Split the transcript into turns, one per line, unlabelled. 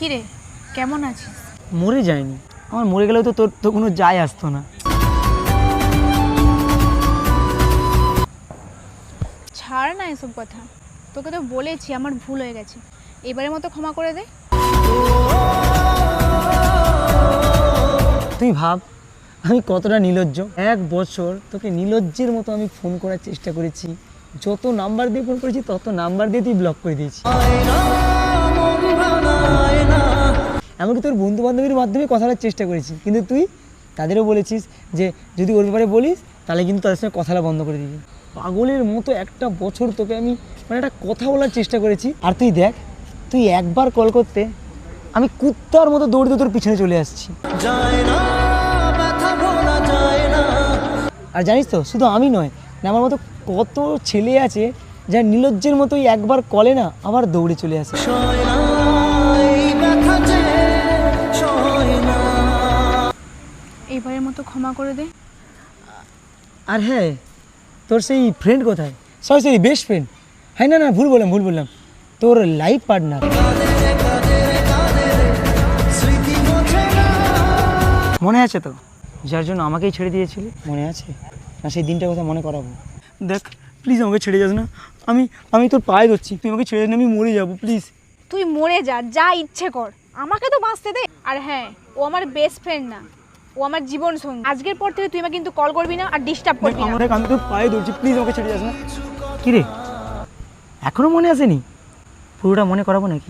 কি রে, কেমন আছিস?
মরে যায়নি, আমার মরে গেলেও তো তোর তো কোনো যায় আসতো না।
ছাড় না এসব কথা, তোকে তো বলেছি আমার ভুল হয়ে গেছে, এবারের মতো ক্ষমা করে দে।
তুই ভাব আমি কতটা নির্লজ্জ। 1 বছর তোকে নির্লজ্জের মতো আমি ফোন করার চেষ্টা করেছি, যত নাম্বার দিয়ে ফোন করেছি তত নাম্বার দিয়ে তুই ব্লক করে দিয়েছি। এমনকি তোর বন্ধু বান্ধবীর মাধ্যমে কথা বলার চেষ্টা করেছি, কিন্তু তুই তাদেরও বলেছিস যে যদি ওর ব্যাপারে বলিস তাহলে কিন্তু তাদের সঙ্গে কথাটা বন্ধ করে দিবি। পাগলের মতো 1টা বছর তোকে আমি একটা কথা বলার চেষ্টা করেছি, আর তুই দেখ, তুই একবার কল করতে আমি কুত্তার মতো দৌড়তে তোর পিছনে চলে আসছি। আর জানিস তো, শুধু আমি নয়, আমার মতো কত ছেলে আছে যা নির্লজ্জের মতোই একবার কলে না আবার দৌড়ে চলে আসে।
এবারের মতো ক্ষমা করে দে।
আর হ্যাঁ, তোর সেই ফ্রেন্ড কোথায়? Sorry best friend. হ্যাঁ না ভুল বললাম, তোর লাইফ পার্টনার। মনে আছে তো, যার জন্য আমাকেই ছেড়ে দিয়েছিলি? মনে আছে না? সেই দিনটার কথা মনে করাবো। দেখ প্লিজ আমাকে ছেড়ে যাস না, আমি তোর পায়ে ধরছি, তুই আমাকে ছেড়ে না, আমি মরে যাবো প্লিজ।
তুই মরে যা ইচ্ছে কর, আমাকে তো বাঁচতে দে। আর হ্যাঁ, ও আমার বেস্ট ফ্রেন্ড না, ও আমার জীবন সঙ্গী। আজকের পর থেকে তুই আমাকে কিন্তু কল করবি না আর ডিস্টার্ব করবি না।
আমি তোর পায়ে ধরছি, প্লিজ আমাকে ছেড়ে যাস না। কি রে, এখনো মনে আসেনি? পুরোটা মনে করাবো নাকি?